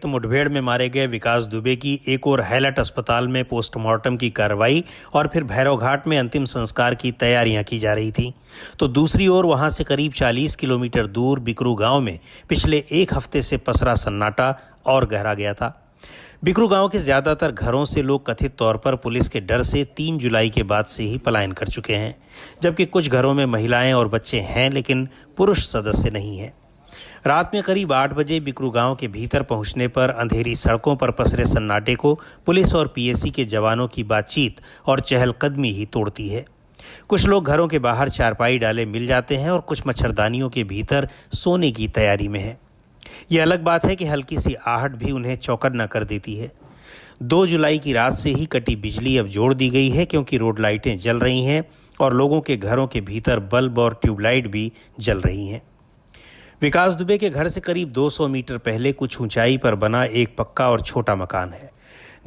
तो मुठभेड़ में मारे गए विकास दुबे की एक और हैलट अस्पताल में पोस्टमार्टम की कार्रवाई और फिर भैरवघाट में अंतिम संस्कार की तैयारियां की जा रही थी, तो दूसरी ओर वहां से करीब 40 किलोमीटर दूर बिकरू गांव में पिछले एक हफ्ते से पसरा सन्नाटा और गहरा गया था। बिकरू गांव के ज्यादातर घरों से लोग कथित तौर पर पुलिस के डर से 3 जुलाई के बाद से ही पलायन कर चुके हैं, जबकि कुछ घरों में महिलाएं और बच्चे हैं लेकिन पुरुष सदस्य नहीं हैं। रात में करीब 8 बजे बिकरू गांव के भीतर पहुंचने पर अंधेरी सड़कों पर पसरे सन्नाटे को पुलिस और पीएसी के जवानों की बातचीत और चहलकदमी ही तोड़ती है। कुछ लोग घरों के बाहर चारपाई डाले मिल जाते हैं और कुछ मच्छरदानियों के भीतर सोने की तैयारी में है। यह अलग बात है कि हल्की सी आहट भी उन्हें चौकन्ना कर देती है। 2 जुलाई की रात से ही कटी बिजली अब जोड़ दी गई है, क्योंकि रोड लाइटें जल रही हैं और लोगों के घरों के भीतर बल्ब और ट्यूबलाइट भी जल रही हैं। विकास दुबे के घर से करीब 200 मीटर पहले कुछ ऊंचाई पर बना एक पक्का और छोटा मकान है।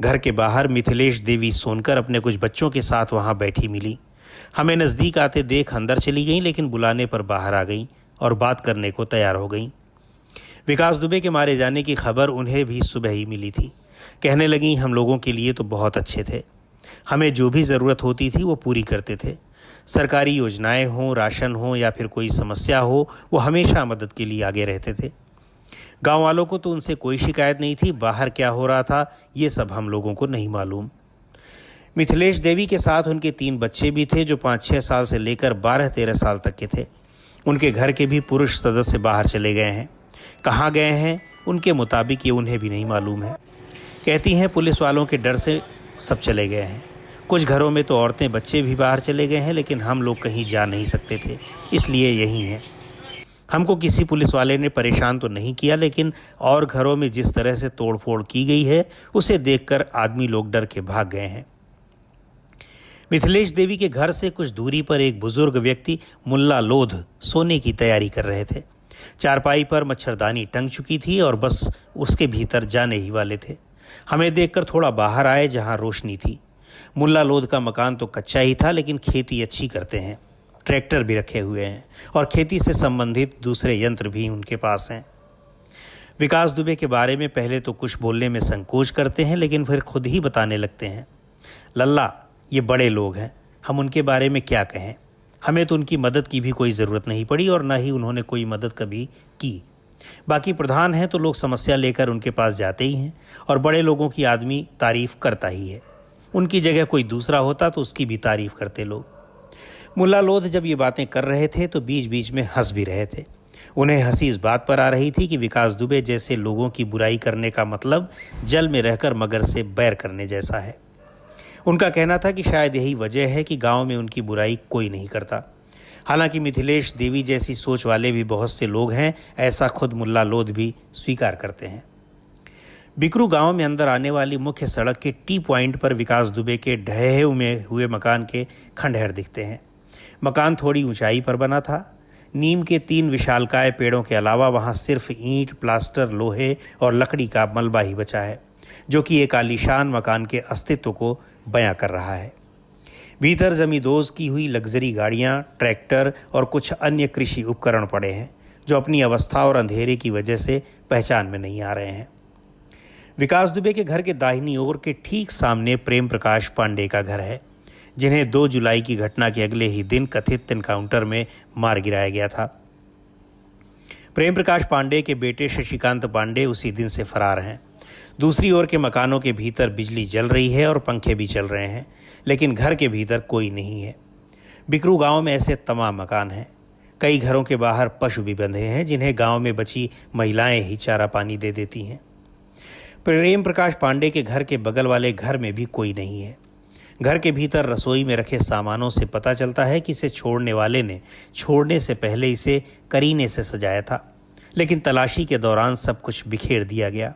घर के बाहर मिथिलेश देवी सोनकर अपने कुछ बच्चों के साथ वहां बैठी मिली। हमें नज़दीक आते देख अंदर चली गईं, लेकिन बुलाने पर बाहर आ गईं और बात करने को तैयार हो गईं। विकास दुबे के मारे जाने की खबर उन्हें भी सुबह ही मिली थी। कहने लगीं, हम लोगों के लिए तो बहुत अच्छे थे, हमें जो भी ज़रूरत होती थी वो पूरी करते थे। सरकारी योजनाएं हों, राशन हो या फिर कोई समस्या हो, वो हमेशा मदद के लिए आगे रहते थे। गांव वालों को तो उनसे कोई शिकायत नहीं थी, बाहर क्या हो रहा था ये सब हम लोगों को नहीं मालूम। मिथिलेश देवी के साथ उनके 3 बच्चे भी थे, जो 5-6 साल से लेकर 12-13 साल तक के थे। उनके घर के भी पुरुष सदस्य बाहर चले गए हैं। कहाँ गए हैं उनके मुताबिक ये उन्हें भी नहीं मालूम है। कहती हैं पुलिस वालों के डर से सब चले गए हैं। कुछ घरों में तो औरतें बच्चे भी बाहर चले गए हैं, लेकिन हम लोग कहीं जा नहीं सकते थे, इसलिए यहीं हैं। हमको किसी पुलिस वाले ने परेशान तो नहीं किया, लेकिन और घरों में जिस तरह से तोड़फोड़ की गई है उसे देखकर आदमी लोग डर के भाग गए हैं। मिथिलेश देवी के घर से कुछ दूरी पर एक बुजुर्ग व्यक्ति मुल्ला लोध सोने की तैयारी कर रहे थे। चारपाई पर मच्छरदानी टंग चुकी थी और बस उसके भीतर जाने ही वाले थे। हमें देखकर थोड़ा बाहर आए जहां रोशनी थी। मुल्ला लोध का मकान तो कच्चा ही था, लेकिन खेती अच्छी करते हैं। ट्रैक्टर भी रखे हुए हैं और खेती से संबंधित दूसरे यंत्र भी उनके पास हैं। विकास दुबे के बारे में पहले तो कुछ बोलने में संकोच करते हैं, लेकिन फिर खुद ही बताने लगते हैं, लल्ला ये बड़े लोग हैं, हम उनके बारे में क्या कहें। हमें तो उनकी मदद की भी कोई ज़रूरत नहीं पड़ी और ना ही उन्होंने कोई मदद कभी की। बाकी प्रधान हैं तो लोग समस्या लेकर उनके पास जाते ही हैं और बड़े लोगों की आदमी तारीफ करता ही है। उनकी जगह कोई दूसरा होता तो उसकी भी तारीफ करते लोग। मुल्ला लोध जब ये बातें कर रहे थे तो बीच बीच में हंस भी रहे थे। उन्हें हंसी इस बात पर आ रही थी कि विकास दुबे जैसे लोगों की बुराई करने का मतलब जल में रहकर मगर से बैर करने जैसा है। उनका कहना था कि शायद यही वजह है कि गांव में उनकी बुराई कोई नहीं करता। हालांकि मिथिलेश देवी जैसी सोच वाले भी बहुत से लोग हैं, ऐसा खुद मुल्ला लोध भी स्वीकार करते हैं। बिकरू गांव में अंदर आने वाली मुख्य सड़क के टी पॉइंट पर विकास दुबे के ढहे हुए मकान के खंडहर दिखते हैं। मकान थोड़ी ऊंचाई पर बना था। नीम के 3 विशालकाय पेड़ों के अलावा वहां सिर्फ ईंट, प्लास्टर, लोहे और लकड़ी का मलबा ही बचा है, जो कि एक आलीशान मकान के अस्तित्व को बयां कर रहा है। भीतर जमींदोज की हुई लग्जरी गाड़ियां, ट्रैक्टर और कुछ अन्य कृषि उपकरण पड़े हैं, जो अपनी अवस्था और अंधेरे की वजह से पहचान में नहीं आ रहे हैं। विकास दुबे के घर के दाहिनी ओर के ठीक सामने प्रेम प्रकाश पांडे का घर है, जिन्हें 2 जुलाई की घटना के अगले ही दिन कथित एनकाउंटर में मार गिराया गया था। प्रेम प्रकाश पांडे के बेटे शशिकांत पांडे उसी दिन से फरार हैं। दूसरी ओर के मकानों के भीतर बिजली जल रही है और पंखे भी चल रहे हैं, लेकिन घर के भीतर कोई नहीं है। बिकरू गांव में ऐसे तमाम मकान हैं। कई घरों के बाहर पशु भी बंधे हैं, जिन्हें गांव में बची महिलाएं ही चारा पानी दे देती हैं। प्रेम प्रकाश पांडे के घर के बगल वाले घर में भी कोई नहीं है। घर के भीतर रसोई में रखे सामानों से पता चलता है कि इसे छोड़ने वाले ने छोड़ने से पहले इसे करीने से सजाया था, लेकिन तलाशी के दौरान सब कुछ बिखेर दिया गया।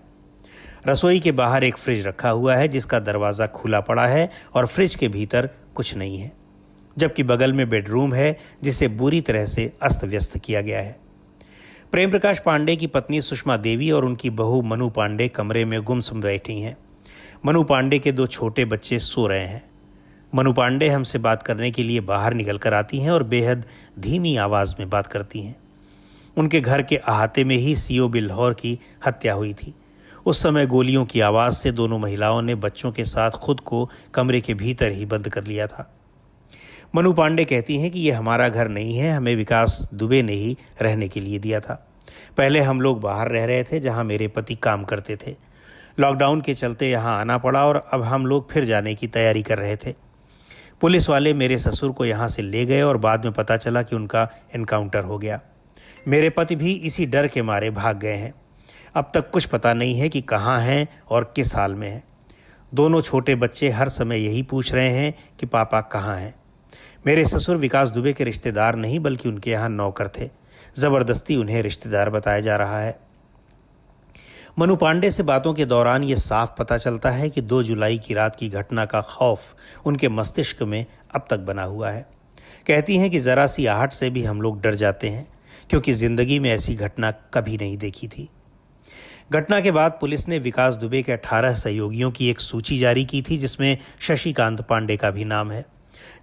रसोई के बाहर एक फ्रिज रखा हुआ है, जिसका दरवाज़ा खुला पड़ा है और फ्रिज के भीतर कुछ नहीं है, जबकि बगल में बेडरूम है, जिसे बुरी तरह से अस्त व्यस्त किया गया है। प्रेम प्रकाश पांडे की पत्नी सुषमा देवी और उनकी बहू मनु पांडे कमरे में गुमसुम बैठी हैं। मनु पांडे के 2 छोटे बच्चे सो रहे हैं। मनु पांडे हमसे बात करने के लिए बाहर निकल कर आती हैं और बेहद धीमी आवाज़ में बात करती हैं। उनके घर के अहाते में ही सीओ बिल्हौर की हत्या हुई थी। उस समय गोलियों की आवाज़ से दोनों महिलाओं ने बच्चों के साथ खुद को कमरे के भीतर ही बंद कर लिया था। मनु पांडे कहती हैं कि ये हमारा घर नहीं है, हमें विकास दुबे ने ही रहने के लिए दिया था। पहले हम लोग बाहर रह रहे थे जहां मेरे पति काम करते थे। लॉकडाउन के चलते यहां आना पड़ा और अब हम लोग फिर जाने की तैयारी कर रहे थे। पुलिस वाले मेरे ससुर को यहां से ले गए और बाद में पता चला कि उनका एनकाउंटर हो गया। मेरे पति भी इसी डर के मारे भाग गए हैं। अब तक कुछ पता नहीं है कि कहाँ हैं और किस हाल में हैं। दोनों छोटे बच्चे हर समय यही पूछ रहे हैं कि पापा कहाँ हैं। मेरे ससुर विकास दुबे के रिश्तेदार नहीं बल्कि उनके यहाँ नौकर थे। ज़बरदस्ती उन्हें रिश्तेदार बताया जा रहा है। मनु पांडे से बातों के दौरान ये साफ पता चलता है कि 2 जुलाई की रात की घटना का खौफ उनके मस्तिष्क में अब तक बना हुआ है। कहती हैं कि ज़रा सी आहट से भी हम लोग डर जाते हैं क्योंकि ज़िंदगी में ऐसी घटना कभी नहीं देखी थी। घटना के बाद पुलिस ने विकास दुबे के 18 सहयोगियों की एक सूची जारी की थी जिसमें शशिकांत पांडे का भी नाम है,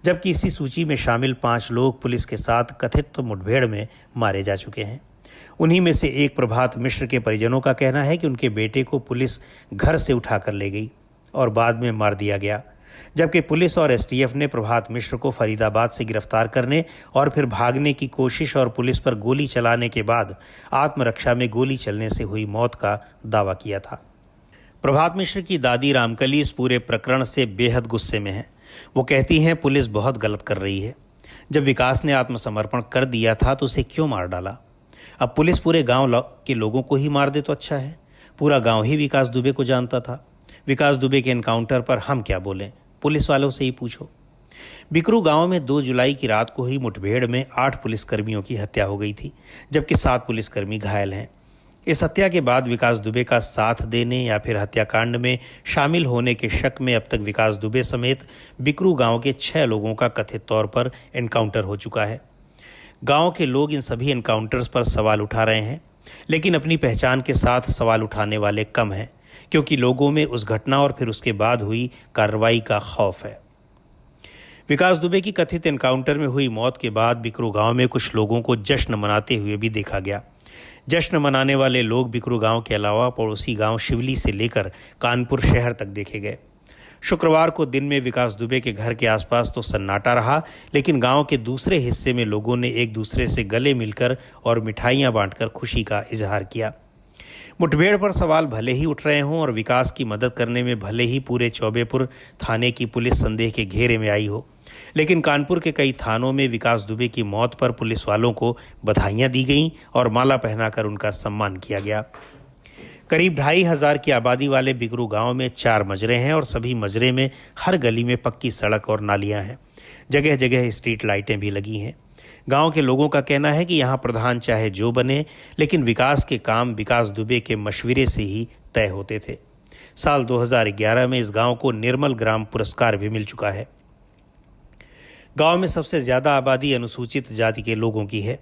जबकि इसी सूची में शामिल 5 लोग पुलिस के साथ कथित मुठभेड़ में मारे जा चुके हैं। उन्हीं में से एक प्रभात मिश्र के परिजनों का कहना है कि उनके बेटे को पुलिस घर से उठाकर ले गई और बाद में मार दिया गया, जबकि पुलिस और एसटीएफ ने प्रभात मिश्र को फरीदाबाद से गिरफ्तार करने और फिर भागने की कोशिश और पुलिस पर गोली चलाने के बाद आत्मरक्षा में गोली चलने से हुई मौत का दावा किया था। प्रभात मिश्र की दादी रामकली इस पूरे प्रकरण से बेहद गुस्से में है। वो कहती हैं पुलिस बहुत गलत कर रही है। जब विकास ने आत्मसमर्पण कर दिया था तो उसे क्यों मार डाला? अब पुलिस पूरे गांव के लोगों को ही मार दे तो अच्छा है। पूरा गांव ही विकास दुबे को जानता था। विकास दुबे के एनकाउंटर पर हम क्या बोलें, पुलिस वालों से ही पूछो। बिकरू गांव में 2 जुलाई की रात को ही मुठभेड़ में 8 पुलिसकर्मियों की हत्या हो गई थी, जबकि 7 पुलिसकर्मी घायल हैं। इस हत्या के बाद विकास दुबे का साथ देने या फिर हत्याकांड में शामिल होने के शक में अब तक विकास दुबे समेत बिकरू गांव के 6 लोगों का कथित तौर पर एनकाउंटर हो चुका है। गांव के लोग इन सभी एनकाउंटर्स पर सवाल उठा रहे हैं, लेकिन अपनी पहचान के साथ सवाल उठाने वाले कम हैं, क्योंकि लोगों में उस घटना और फिर उसके बाद हुई कार्रवाई का खौफ है। विकास दुबे की कथित एनकाउंटर में हुई मौत के बाद बिकरू गांव में कुछ लोगों को जश्न मनाते हुए भी देखा गया। जश्न मनाने वाले लोग बिकरू गांव के अलावा पड़ोसी गांव शिवली से लेकर कानपुर शहर तक देखे गए। शुक्रवार को दिन में विकास दुबे के घर के आसपास तो सन्नाटा रहा, लेकिन गांव के दूसरे हिस्से में लोगों ने एक दूसरे से गले मिलकर और मिठाइयां बांटकर खुशी का इजहार किया। मुठभेड़ पर सवाल भले ही उठ रहे हों और विकास की मदद करने में भले ही पूरे चौबेपुर थाने की पुलिस संदेह के घेरे में आई हो, लेकिन कानपुर के कई थानों में विकास दुबे की मौत पर पुलिस वालों को बधाइयां दी गईं और माला पहनाकर उनका सम्मान किया गया। करीब 2,500 की आबादी वाले बिकरू गांव में 4 मजरे हैं और सभी मजरे में हर गली में पक्की सड़क और नालियां हैं। जगह जगह स्ट्रीट लाइटें भी लगी हैं। गांव के लोगों का कहना है कि यहां प्रधान चाहे जो बने, लेकिन विकास के काम विकास दुबे के मशवरे से ही तय होते थे। साल 2011 में इस गांव को निर्मल ग्राम पुरस्कार भी मिल चुका है। गांव में सबसे ज़्यादा आबादी अनुसूचित जाति के लोगों की है,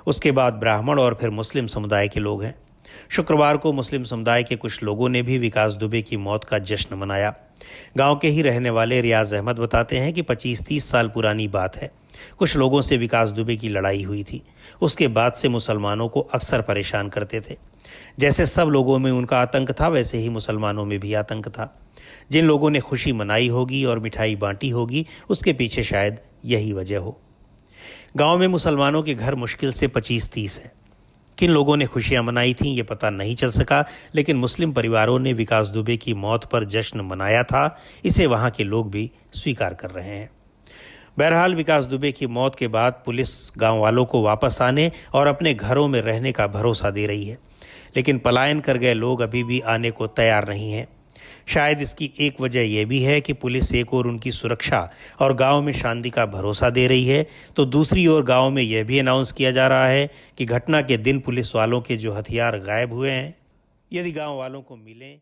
उसके बाद ब्राह्मण और फिर मुस्लिम समुदाय के लोग हैं। शुक्रवार को मुस्लिम समुदाय के कुछ लोगों ने भी विकास दुबे की मौत का जश्न मनाया। गांव के ही रहने वाले रियाज अहमद बताते हैं कि 25-30 साल पुरानी बात है। कुछ लोगों से विकास दुबे की लड़ाई हुई थी। उसके बाद से मुसलमानों को अक्सर परेशान करते थे। जैसे सब लोगों में उनका आतंक था, वैसे ही मुसलमानों में भी आतंक था। जिन लोगों ने खुशी मनाई होगी और मिठाई बांटी होगी, उसके पीछे शायद यही वजह हो। गांव में मुसलमानों के घर मुश्किल से 25-30 हैं। किन लोगों ने खुशियां मनाई थीं ये पता नहीं चल सका, लेकिन मुस्लिम परिवारों ने विकास दुबे की मौत पर जश्न मनाया था। इसे वहां के लोग भी स्वीकार कर रहे हैं। बहरहाल विकास दुबे की मौत के बाद पुलिस गांव वालों को वापस आने और अपने घरों में रहने का भरोसा दे रही है, लेकिन पलायन कर गए लोग अभी भी आने को तैयार नहीं हैं। शायद इसकी एक वजह यह भी है कि पुलिस एक ओर उनकी सुरक्षा और गांव में शांति का भरोसा दे रही है, तो दूसरी ओर गांव में यह भी अनाउंस किया जा रहा है कि घटना के दिन पुलिस वालों के जो हथियार गायब हुए हैं, यदि गांव वालों को मिलें